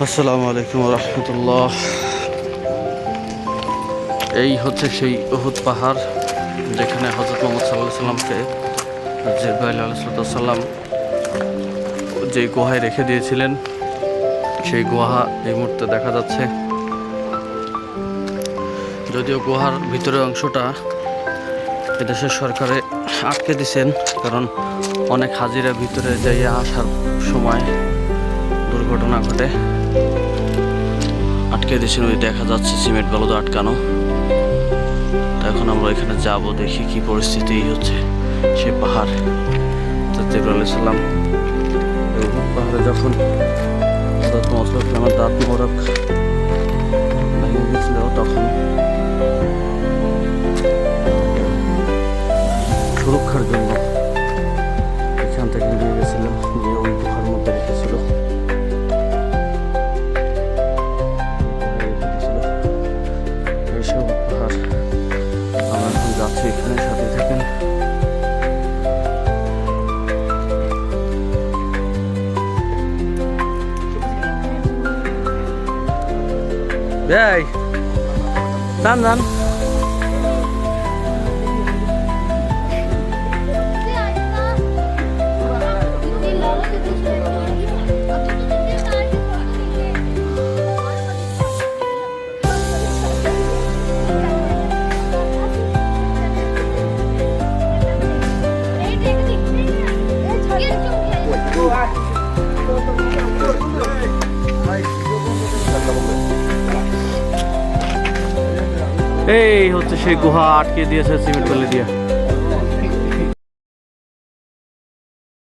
আসসালামু আলাইকুম রহমতুল্লাহ। এই হচ্ছে সেই উহুদ পাহাড়, যেখানে হযরত মুহাম্মদ সাল্লাল্লাহু আলাইহি সাল্লামকে জিবরাইল আলাইহিস সালাম যে গুহায় রেখে দিয়েছিলেন, সেই গুহা এই মুহূর্তে দেখা যাচ্ছে। যদিও গুহার ভিতরের অংশটা এদেশের সরকারে আটকে দিয়েছেন, কারণ অনেক হাজিরা ভিতরে যাইয়া আসার সময় দুর্ঘটনা ঘটে, আটকে দিয়েছেন। ওই দেখা যাচ্ছে সিমেন্ট বালু আটকানো। তো এখন আমরা এখানে যাব, দেখি কি পরিস্থিতি হচ্ছে সে পাহাড়। জিবরাইল আলাইহিস সালাম পাহাড়ে যখন আমার দাঁত মোবারক ভেঙে গেছিল, তখন সুরক্ষার জন্য এখান থেকে নিয়ে গেছিল, যে ওই গুহার মধ্যে রেখেছিল। এইসব পাহাড় আমরা এখন যাচ্ছি, এখানে সাথে থাকেন। যান যান। এই হচ্ছে সেই গুহা, আটকে দিয়েছে সিমেন্ট বালি দিয়ে।